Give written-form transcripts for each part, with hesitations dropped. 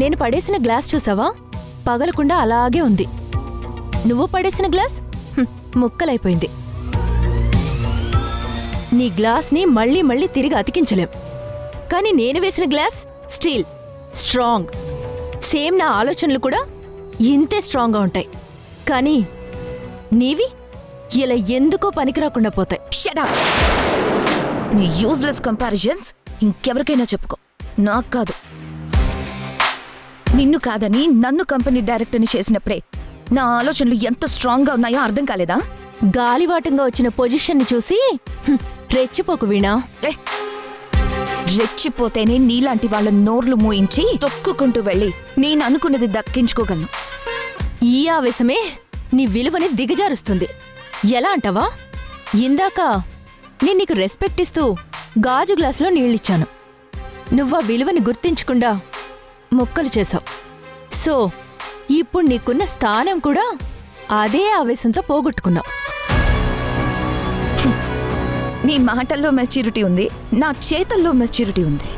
నేను పడేసిన గ్లాస్ చూసావా? పగలకుండా అలాగే ఉంది. నువ్వు పడేసిన గ్లాస్ ముక్కలైపోయింది. నీ గ్లాస్ని మళ్ళీ మళ్ళీ తిరిగి అతికించలేం. కానీ నేను వేసిన గ్లాస్ స్టీల్, స్ట్రాంగ్. సేమ్ నా ఆలోచనలు కూడా ఇంతే స్ట్రాంగ్గా ఉంటాయి. కానీ నీవి ఇలా ఎందుకో పనికిరాకుండా పోతాయి. Shut up! నీ యూజ్లెస్ కంపారిజన్స్ ఇంకెవరికైనా చెప్పుకో, నాకు కాదు. నిన్ను కాదని నన్ను కంపెనీ డైరెక్టర్ని చేసినప్పుడే నా ఆలోచనలు ఎంత స్ట్రాంగ్గా ఉన్నాయో అర్థం కాలేదా? గాలివాటంగా వచ్చిన పొజిషన్ని చూసి రెచ్చిపోకు వీణా. రెచ్చిపోతేనే నీలాంటి వాళ్ళ నోర్లు మూయించి తొక్కుకుంటూ వెళ్ళి నేను అనుకున్నది దక్కించుకోగలను. ఈ ఆవేశమే నీ విలువని దిగజారుస్తుంది. ఎలా అంటావా? ఇందాక నేను నీకు రెస్పెక్ట్ ఇస్తూ గాజు గ్లాసులో నీళ్ళిచ్చాను. నువ్వా విలువని గుర్తించకుండా ముక్కలు చేశావు. సో ఇప్పుడు నీకున్న స్థానం కూడా అదే ఆవేశంతో పోగొట్టుకున్నావు. నీ మాటల్లో మెచ్యూరిటీ ఉంది, నా చేతల్లో మెచ్యూరిటీ ఉంది.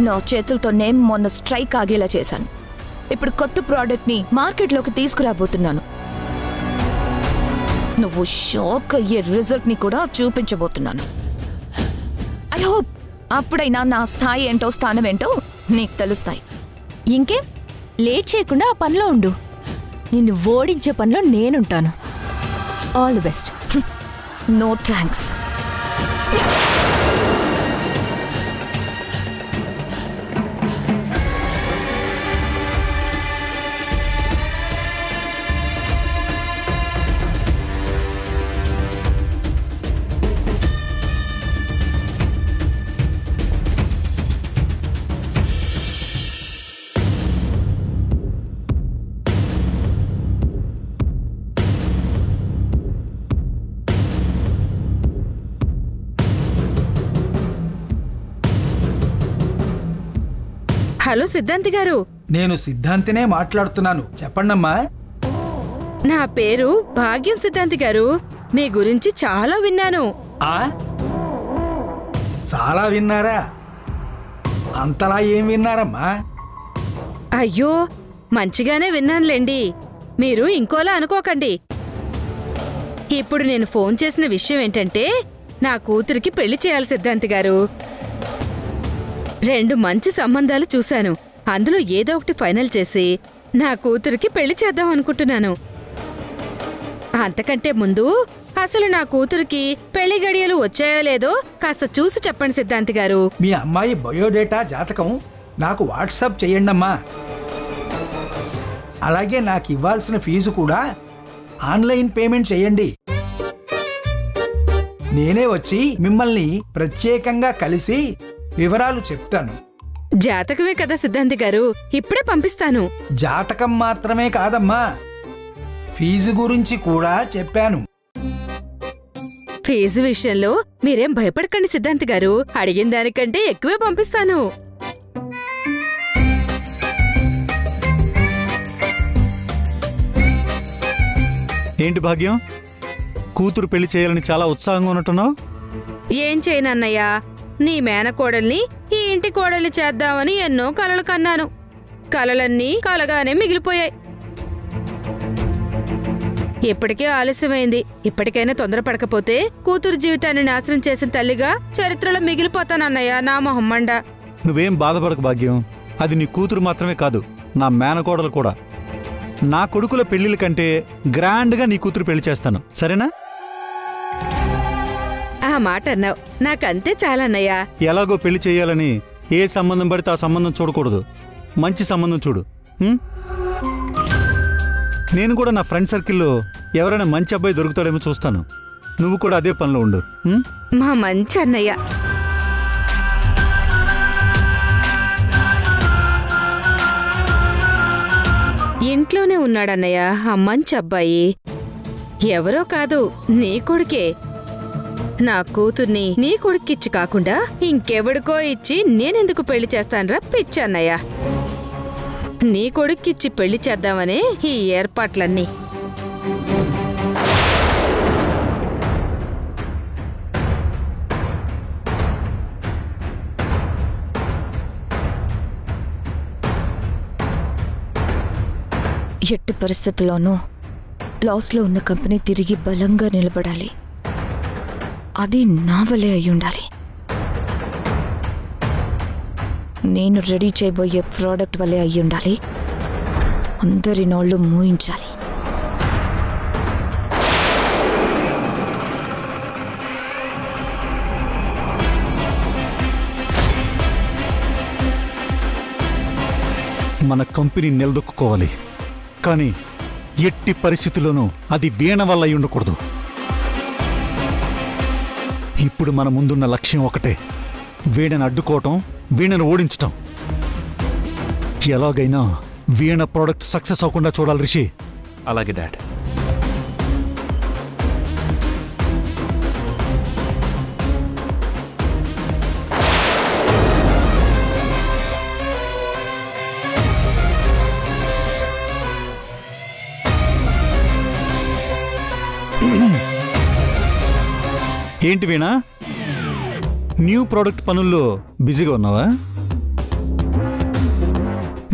నా చేతులతోనే మొన్న స్ట్రైక్ ఆగేలా చేశాను. ఇప్పుడు కొత్త ప్రోడక్ట్ని మార్కెట్లోకి తీసుకురాబోతున్నాను. నువ్వు షాక్ అయ్యే రిజల్ట్ని కూడా చూపించబోతున్నాను. ఐ హోప్ అప్పుడైనా నా స్థాయి ఏంటో స్థానం ఏంటో నీకు తెలుస్తాయి. ఇంకేం, లేట్ చేయకుండా ఆ పనిలో ఉండు. నిన్ను ఓడించే పనిలో నేనుంటాను. All the best. No thanks. Hello Siddhanti గారు. నేను సిద్ధాంతినే మాట్లాడుతున్నాను. చెప్పండమ్మా. నా పేరు భాగ్యం సిద్ధాంతి గారు. మీ గురించి చాలా విన్నాను. చాలా విన్నారా? అంతలా ఏం విన్నారమ్మా? అయ్యో, మంచిగానే విన్నానులేండి. మీరు ఇంకోలా అనుకోకండి. ఇప్పుడు నేను ఫోన్ చేసిన విషయం ఏంటంటే, నా కూతురికి పెళ్లి చేయాలి సిద్ధాంతి గారు. 2 మంచి సంబంధాలు చూశాను. అందులో ఏదో ఒకటి ఫైనల్ చేసి నా కూతురికి పెళ్లి చేద్దాం అనుకుంటున్నాను. అంతకంటే ముందు అసలు నా కూతురికి పెళ్లి గడియలు వచ్చాయో లేదో కాస్త చూసి చెప్పండి సిద్ధాంతి గారు. మీ అమ్మాయి బయోడేటా, జాతకం నాకు వాట్సాప్ చేయండమ్మా. అలాగే నాకు ఇవ్వాల్సిన ఫీజు కూడా ఆన్లైన్ పేమెంట్ చేయండి. నేనే వచ్చి మిమ్మల్ని ప్రత్యేకంగా కలిసి వివరాలు చెప్తాను. జాతకమే కదా సిద్ధాంతి గారు, ఇప్పుడే పంపిస్తాను. జాతకం మాత్రమే కాదమ్మా, ఫీజు గురించి కూడా చెప్పాను. ఫీజు విషయంలో మీరేం భయపడకండి సిద్ధాంతి గారు. అడిగిన దానికంటే ఎక్కువే పంపిస్తాను. ఏంటి భాగ్యం, కూతురు పెళ్లి చేయాలని చాలా ఉత్సాహంగా ఉన్నట్టున్నావు? ఏం చేయనన్నయ్యా, నీ మేనకోడల్ని ఈ ఇంటి కోడల్ని చేద్దామని ఎన్నో కలలు కన్నాను. కలలన్నీ కలగానే మిగిలిపోయాయి. ఇప్పటికే ఆలస్యమైంది. ఇప్పటికైనా తొందరపడకపోతే కూతురు జీవితాన్ని నాశనం చేసిన తల్లిగా చరిత్రలో మిగిలిపోతానన్నయ్యా నా మొహమ్మండ. నువ్వేం బాధపడకు భాగ్యం. అది నీ కూతురు మాత్రమే కాదు, నా మేనకోడలు కూడా. నా కొడుకుల పెళ్లిళ్ళ కంటే గ్రాండ్గా నీ కూతురు పెళ్లి చేస్తాను, సరేనా? ఆ మాట అన్నావు, నాకంతే చాలన్నయ్యా. ఎలాగో పెళ్లి చేయాలని ఏ సంబంధం పడితే ఆ సంబంధం చూడకూడదు, మంచి సంబంధం చూడు. నేను కూడా నా ఫ్రెండ్ సర్కిల్లో ఎవరైనా మంచి అబ్బాయి దొరుకుతాడేమో చూస్తాను. నువ్వు కూడా అదే పనిలో ఉండు. మా మంచి అన్నయ్య. ఇంట్లోనే ఉన్నాడన్నయ్య ఆ మంచి అబ్బాయి. ఎవరో కాదు, నీ కొడుకే. నా కూతుర్ని నీ కొడుక్కిచ్చి కాకుండా ఇంకెవడికో ఇచ్చి నేనెందుకు పెళ్లి చేస్తానరా పిచ్చన్నయ్య. నీ కొడుక్కిచ్చి పెళ్లి చేద్దామనే ఈ ఏర్పాట్లన్నీ. ఎట్టి పరిస్థితుల్లోనూ లాస్లో ఉన్న కంపెనీ తిరిగి బలంగా నిలబడాలి. అది నా వల్లే అయ్యుండాలి. నేను రెడీ చేయబోయే ప్రోడక్ట్ వల్లే అయ్యుండాలి. అందరి నోళ్ళు మూయించాలి. మన కంపెనీ నిలదొక్కుకోవాలి, కానీ ఎట్టి పరిస్థితుల్లోనూ అది వీణ వల్ల అయి ఉండకూడదు. ఇప్పుడు మన ముందున్న లక్ష్యం ఒకటే, వీణను అడ్డుకోవటం, వీణను ఓడించటం. ఎలాగైనా వీణ ప్రోడక్ట్ సక్సెస్ అవ్వకుండా చూడాలి రిషి. అలాగే డాడ్. ఏంటి వీణా, న్యూ ప్రోడక్ట్ పనుల్లో బిజీగా ఉన్నావా?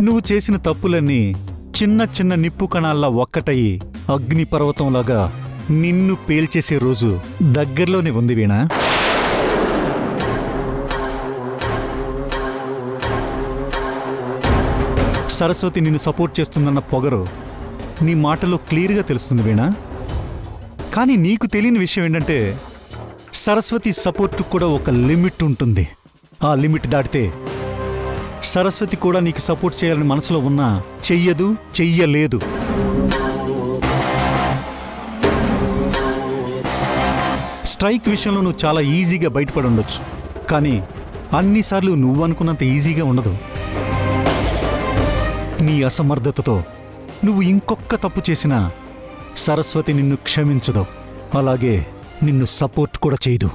నువ్వు చేసిన తప్పులన్నీ చిన్న చిన్న నిప్పు కణాల్లా ఒక్కటయ్యి అగ్నిపర్వతంలాగా నిన్ను పేల్చేసే రోజు దగ్గరలోనే ఉంది వీణా. సరస్వతి నిన్ను సపోర్ట్ చేస్తుందన్న పొగరు నీ మాటలో క్లియర్గా తెలుస్తుంది వీణా. కానీ నీకు తెలియని విషయం ఏంటంటే, సరస్వతి సపోర్టు కూడా ఒక లిమిట్ ఉంటుంది. ఆ లిమిట్ దాటితే సరస్వతి కూడా నీకు సపోర్ట్ చేయాలని మనసులో ఉన్నా చెయ్యదు, చెయ్యలేదు. స్ట్రైక్ విషయంలో నువ్వు చాలా ఈజీగా బయటపడి ఉండొచ్చు, కానీ అన్నిసార్లు నువ్వు అనుకున్నంత ఈజీగా ఉండదు. నీ అసమర్థతతో నువ్వు ఇంకొక్క తప్పు చేసినా సరస్వతి నిన్ను క్షమించదు, అలాగే నిన్ను సపోర్ట్ కూడా చేయదు.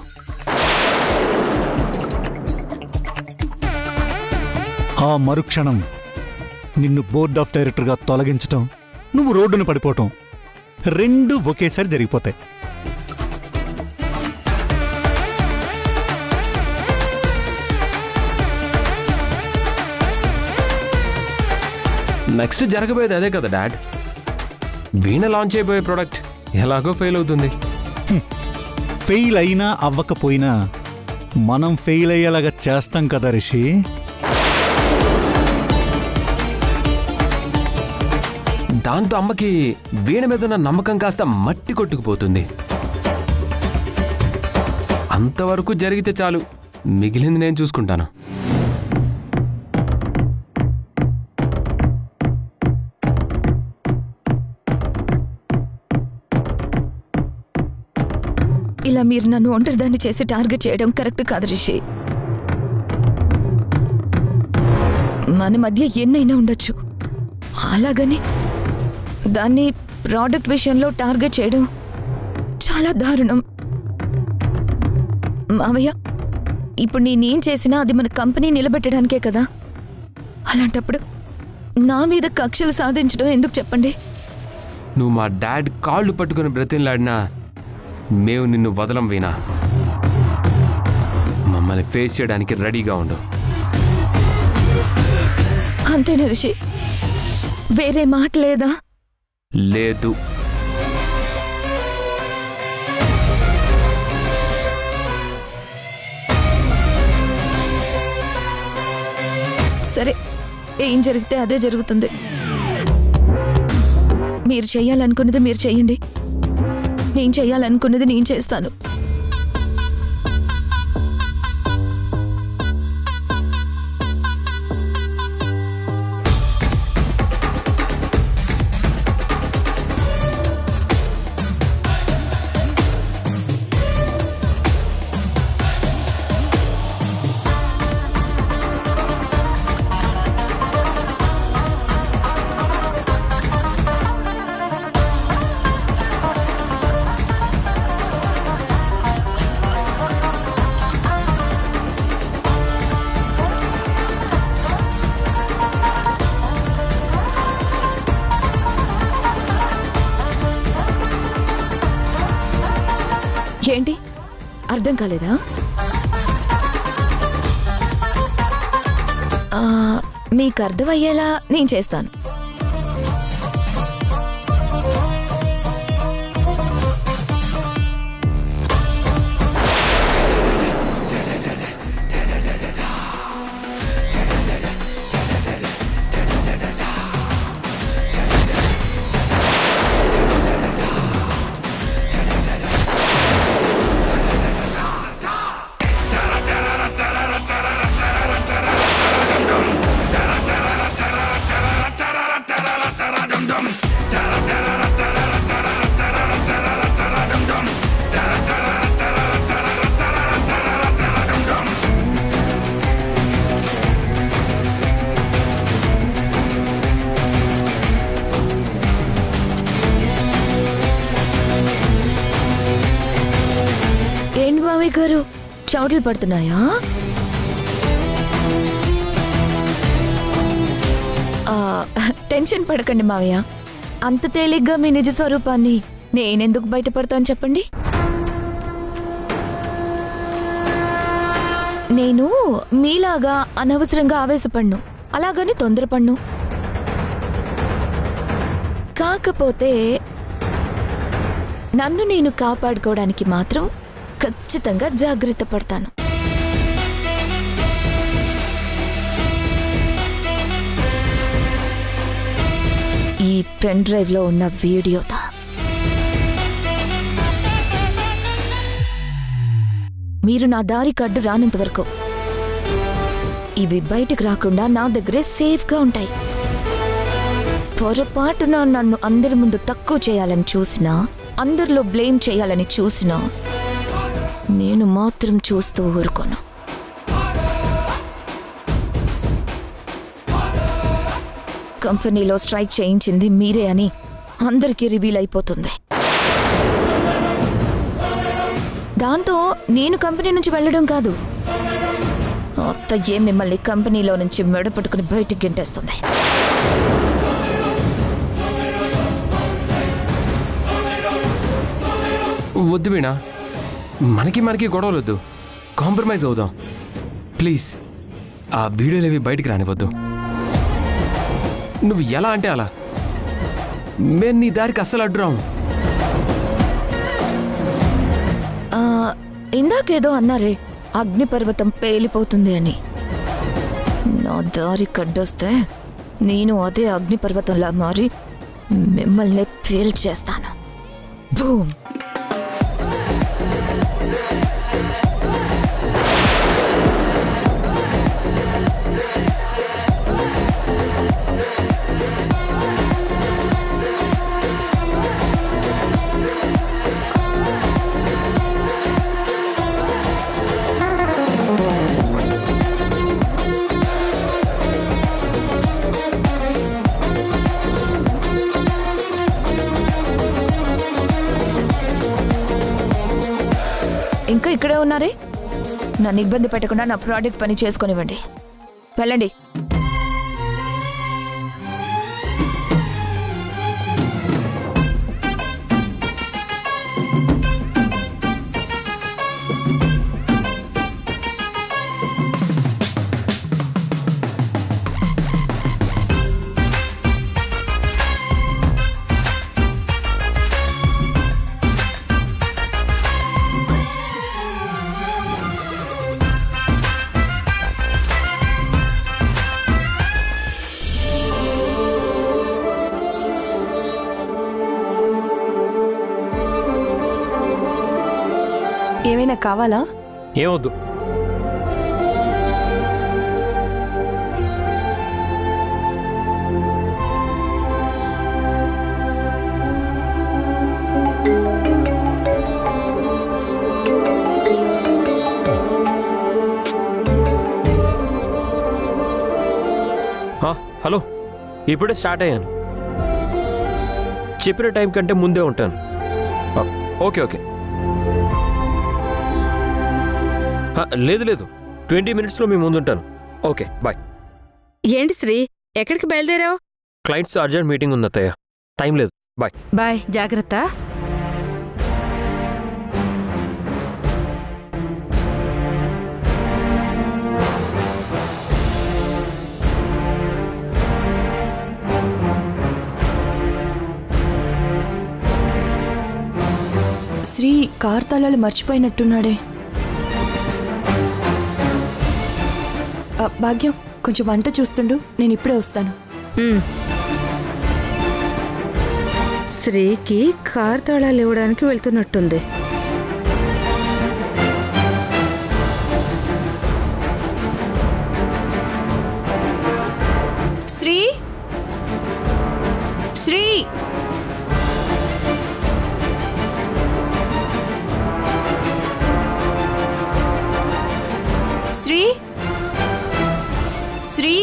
ఆ మరుక్షణం నిన్ను బోర్డ్ ఆఫ్ డైరెక్టర్గా తొలగించటం, నువ్వు రోడ్డున పడిపోవటం రెండూ ఒకేసారి జరిగిపోతాయి. నెక్స్ట్ జరగబోయేది అదే కదా డాడ్. వీణ లాంచ్ అయిపోయే ప్రోడక్ట్ ఎలాగో ఫెయిల్ అవుతుంది. ఫెయిల్ అయినా అవ్వకపోయినా మనం ఫెయిల్ అయ్యేలాగా చేస్తాం కదా రిషి. దాంతో అమ్మకి వీణ మీద ఉన్న నమ్మకం కాస్త మట్టి కొట్టుకుపోతుంది. అంతవరకు జరిగితే చాలు, మిగిలింది నేను చూసుకుంటాను. ఇలా మీరు నన్ను ఒంటరిదాన్ని చేసి టార్గెట్ చేయడం కరెక్ట్ కాదు రిషి. మన మధ్య ఎన్నైనా ఉండొచ్చు, అలాగని దాన్ని ప్రోడక్ట్ విషయంలో టార్గెట్ చేయడం చాలా దారుణం. మావయ్య, ఇప్పుడు నేనేం చేసినా అది మన కంపెనీ నిలబెట్టడానికే కదా. అలాంటప్పుడు నా మీద కక్షలు సాధించడం ఎందుకు చెప్పండి? నువ్వు మా డాడ్ కాళ్ళు పట్టుకుని బ్రతిలాడినా మేము నిన్ను వదలం వీణా. మమ్మల్ని ఫేస్ చేయడానికి రెడీగా ఉండు. అంతేనా రిషి? వేరే మాట లేదా? లేదు. సరే, ఏం జరిగితే అదే జరుగుతుంది. మీరు చేయాలనుకున్నది మీరు చేయండి, నేను చేయాలనుకున్నది నేను చేస్తాను. ఏంటి అర్థం కాలేదా? మీకు అర్థమయ్యేలా నేను చేస్తాను. మావయ్య గారు చౌటలు పడుతున్నాయా? టెన్షన్ పడకండి మావయ్య. అంత తేలిగ్గా మీ నిజ స్వరూపాన్ని నేనెందుకు బయటపడతాను చెప్పండి? నేను మీలాగా అనవసరంగా ఆవేశపడ్ను, అలాగని తొందరపడ్ను. కాకపోతే నన్ను నేను కాపాడుకోవడానికి మాత్రం ఖచ్చితంగా జాగ్రత్త పడతాను. ఈ పెన్ డ్రైవ్ లో ఉన్న వీడియోతో మీరు నా దారి కడ్డు రానంత వరకు ఇవి బయటకు రాకుండా నా దగ్గరే సేఫ్గా ఉంటాయి. పొరపాటున నన్ను అందరి ముందు తక్కువ చేయాలని చూసినా, అందరిలో బ్లేమ్ చేయాలని చూసినా నేను మాత్రం చూస్తూ ఊరుకోను. కంపెనీలో స్ట్రైక్ చేయించింది మీరే అని అందరికీ రివీల్ అయిపోతుంది. దాంతో నేను కంపెనీ నుంచి వెళ్ళడం కాదు, అత్తయ్యే మిమ్మల్ని కంపెనీలో నుంచి మెడ పట్టుకుని బయటికి గెంటేస్తుంది. వద్దు వీణా, మనకి గొడవలు వద్దు, కాంప్రమైజ్ అవుదాం ప్లీజ్. ఆ వీడియోలు అవి బయటికి రానివద్దు. నువ్వు ఎలా అంటే అలా, మేము నీ దారికి అస్సలు అడ్డురాము. ఇందాకేదో అన్నారే, అగ్నిపర్వతం పేలిపోతుంది అని. నా దారి కడ్డొస్తే నేను అదే అగ్నిపర్వతంలా మారి మిమ్మల్ని పేల్చేస్తాను. భూమ్. ఇంకా ఇక్కడే ఉన్నారే, నన్ను ఇబ్బంది పెట్టకుండా నా ప్రాజెక్ట్ పని చేసుకొనివ్వండి. వెళ్ళండి. ఏమైనా కావాలా? ఏమొద్దు. హలో, ఇప్పుడే స్టార్ట్ అయ్యాను. చెప్పిన టైం కంటే ముందే ఉంటాను. Okay okay. లేదు 20 minutesలో మీ ముందుంటాను. Okay bye. ఏంటి శ్రీ, ఎక్కడికి బయలుదేరావు? క్లయింట్స్ అర్జెంట్ మీటింగ్ ఉంది అత్తయ్య, టైం లేదు. బాయ్. బాయ్, జాగ్రత్త. శ్రీ కార్ తాళాలు మర్చిపోయినట్టున్నాడే. భాగ్యం, కొంచెం వంట చూస్తుండు, నేను ఇప్పుడే వస్తాను. శ్రీకి కార్ తాళాలు ఇవ్వడానికి వెళ్తున్నట్టుంది. శ్రీ శ్రీ శ్రీ శ్రీ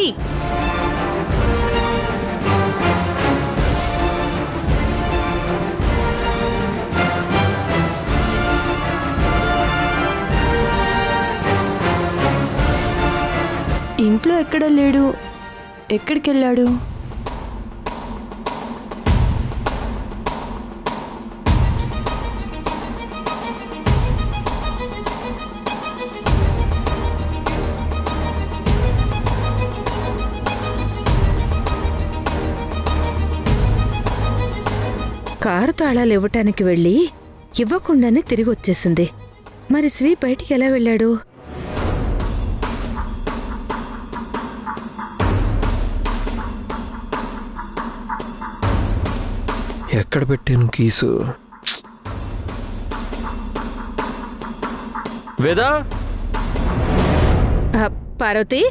ఇంట్లో ఎక్కడ లేడు. ఎక్కడికి వెళ్ళాడు? కారు తాళాలు ఇవ్వటానికి వెళ్ళి ఇవ్వకుండానే తిరిగి వచ్చేసింది. మరి శ్రీ బయటికి ఎలా వెళ్ళాడు? ఎక్కడ పెట్టాను కీసు? వేదా, పార్వతి,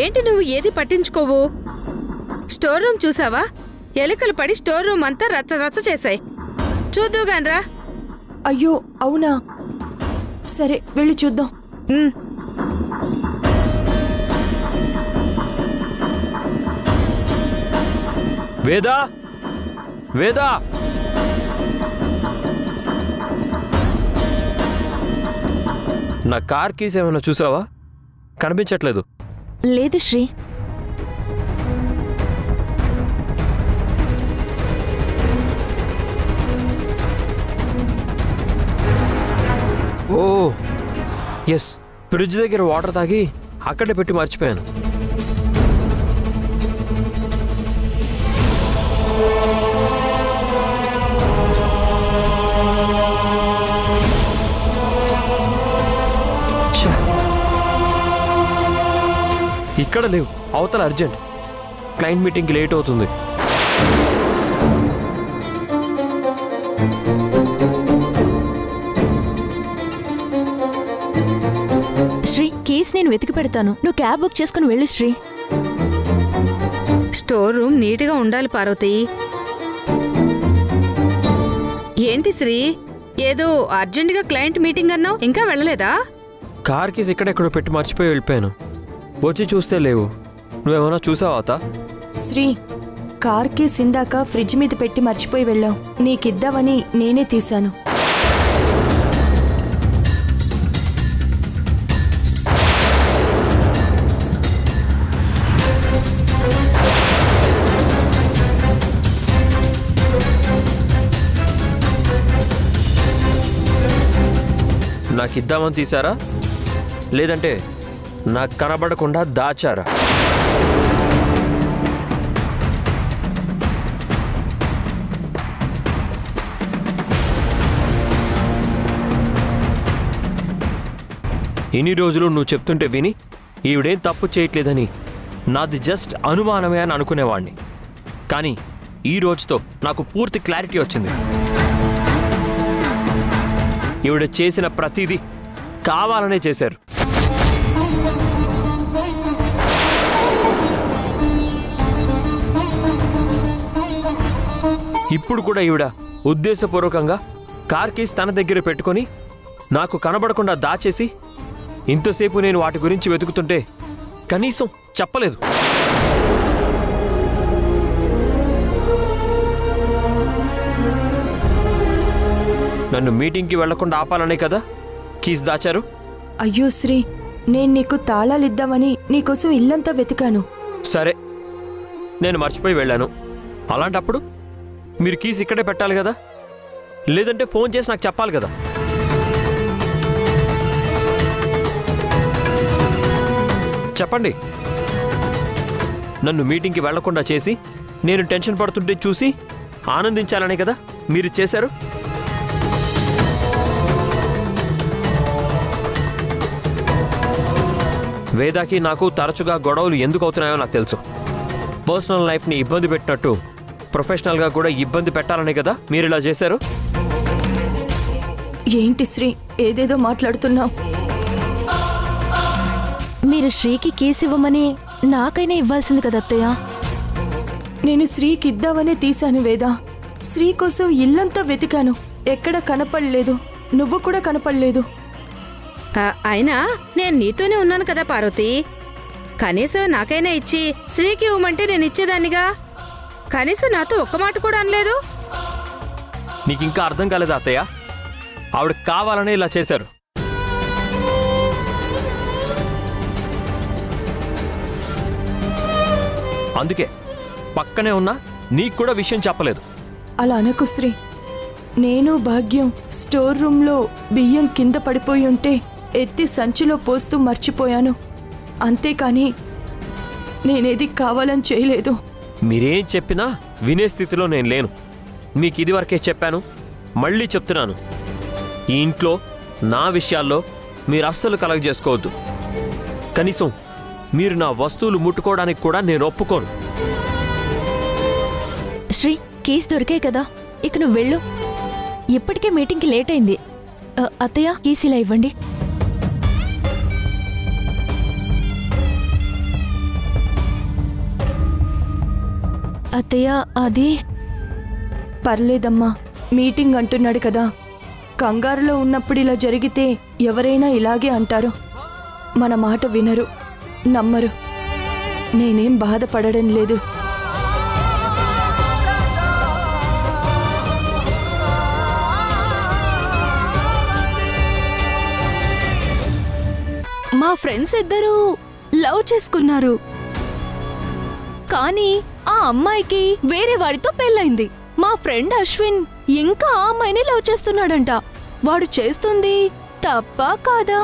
ఏంటి నువ్వు ఏది పట్టించుకోవు? స్టోర్ రూమ్ చూసావా? ఎలుకలు పడి స్టోర్ రూమ్ అంతా రచ్చ రచ్చ చేశాయి. చూద్దుగాన్రా. అయ్యో అవునా, సరే వెళ్ళి చూద్దాం. వేదా, వేదా, నా కార్ కీస్ ఏమైనా చూసావా? కనిపించట్లేదు. లేదు శ్రీ. ఓ ఎస్, ఫ్రిడ్జ్ దగ్గర వాటర్ తాగి అక్కడే పెట్టి మర్చిపోయాను. ఇక్కడ లేవు, అవతల అర్జెంట్. క్లయింట్ మీటింగ్కి లేట్ అవుతుంది. శ్రీ, కేస్ నేను వెతికి పెడతాను, నువ్వు క్యాబ్ బుక్ చేసుకుని వెళ్ళు శ్రీ. స్టోర్ రూమ్ నీట్గా ఉండాలి పార్వతి. ఏంటి శ్రీ, ఏదో అర్జెంటుగా క్లయింట్ మీటింగ్ అన్నావు, ఇంకా వెళ్ళలేదా? కార్ కీస్ ఇక్కడెక్కడో పెట్టి మర్చిపోయి వెళ్ళిపోయాను. వచ్చి చూస్తే లేవు. నువ్వేమన్నా చూసావా అత్త? శ్రీ, కార్ కేస్ ఇందాక ఫ్రిడ్జ్ మీద పెట్టి మర్చిపోయి వెళ్ళావు. నీకిద్దామని నేనే తీశాను. నాకిద్దామని తీసారా, లేదంటే నాకు కనబడకుండా దాచారా? ఇన్ని రోజులు నువ్వు చెప్తుంటే విని ఈవిడేం తప్పు చేయట్లేదని నాది జస్ట్ అనుమానమే అని అనుకునేవాణ్ణి. కానీ ఈ రోజుతో నాకు పూర్తి క్లారిటీ వచ్చింది. ఈవిడ చేసిన ప్రతిదీ కావాలనే చేశారు. ఇప్పుడు కూడా ఈవిడ ఉద్దేశపూర్వకంగా కార్ కీస్ తన దగ్గర పెట్టుకొని నాకు కనబడకుండా దాచేసి ఇంతసేపు నేను వాటి గురించి వెతుకుతుంటే కనీసం చెప్పలేదు. నన్ను మీటింగ్కి వెళ్లకుండా ఆపాలనే కదా కీస్ దాచారు. అయ్యో శ్రీ, నేను నీకు తాళాలిద్దామని నీకోసం ఇల్లంతా వెతికాను. సరే, నేను మర్చిపోయి వెళ్ళాను. అలాంటప్పుడు మీరు కీస్ ఇక్కడే పెట్టాలి కదా, లేదంటే ఫోన్ చేసి నాకు చెప్పాలి కదా. చెప్పండి. నన్ను మీటింగ్కి వెళ్లకుండా చేసి నేను టెన్షన్ పడుతుంటే చూసి ఆనందించాలనే కదా మీరు చేశారు. వేదాకి నాకు తరచుగా గొడవలు ఎందుకు అవుతున్నాయో నాకు తెలుసు. పర్సనల్ లైఫ్ని ఇబ్బంది పెట్టినట్టు ప్రొఫెషనల్గా కూడా ఇబ్బంది పెట్టాలనే కదా మీరు ఇలా చేశారు. ఏంటి శ్రీ, ఏదేదో మాట్లాడుతున్నావు? మీరు శ్రీకి కేసు ఇవ్వమని నాకైనా ఇవ్వాల్సింది కదా అత్తయ్య. నేను శ్రీకి ఇద్దామనే తీశాను వేదా. శ్రీ కోసం ఇల్లంతా వెతికాను, ఎక్కడ కనపడలేదు. నువ్వు కూడా కనపడలేదు. అయినా నేను నీతోనే ఉన్నాను కదా పార్వతి. కనీసం నాకైనా ఇచ్చి శ్రీకి ఇవ్వమంటే నేను ఇచ్చేదాన్నిగా. కనీసం నాతో ఒక్క మాట కూడా అనలేదు. నీకు ఇంకా అర్థం కాలేదా అత్తయ్య? ఆవిడ కావాలనే ఇలా చేశారు. అందుకే పక్కనే ఉన్నా నీకు కూడా విషయం చెప్పలేదు. అలా అనకు శ్రీ. నేను భాగ్యం స్టోర్ రూమ్లో బియ్యం కింద పడిపోయి ఉంటే ఎత్తి సంచిలో పోస్తూ మర్చిపోయాను. అంతేకాని నేనేది కావాలని చేయలేదు. మీరేం చెప్పినా వినే స్థితిలో నేను లేను. మీకు ఇదివరకే చెప్పాను, మళ్ళీ చెప్తున్నాను. ఈ ఇంట్లో నా విషయాల్లో మీరు అస్సలు కలగజేసుకోవద్దు. కనీసం మీరు నా వస్తువులు ముట్టుకోవడానికి కూడా నేను ఒప్పుకోను. శ్రీ, కీస్ దొరికాయి కదా, ఇక నువ్వు వెళ్ళు. ఇప్పటికే మీటింగ్కి లేట్ అయింది. అత్తయ్య, కీస్ ఇలా ఇవ్వండి. అత్తయ్య, అది పర్లేదమ్మా, మీటింగ్ అంటున్నాడు కదా. కంగారులో ఉన్నప్పుడు ఇలా జరిగితే ఎవరైనా ఇలాగే అంటారు. మన మాట వినరు, నమ్మరు. నేనేం బాధపడడం లేదు. మా ఫ్రెండ్స్ ఇద్దరూ లవ్ చేసుకున్నారు, కానీ ఆ అమ్మాయికి వేరే వాడితో పెళ్ళైంది. మా ఫ్రెండ్ అశ్విన్ ఇంకా ఆ అమ్మాయిని లవ్ చేస్తున్నాడంట. వాడు చేస్తుంది తప్పా కాదా?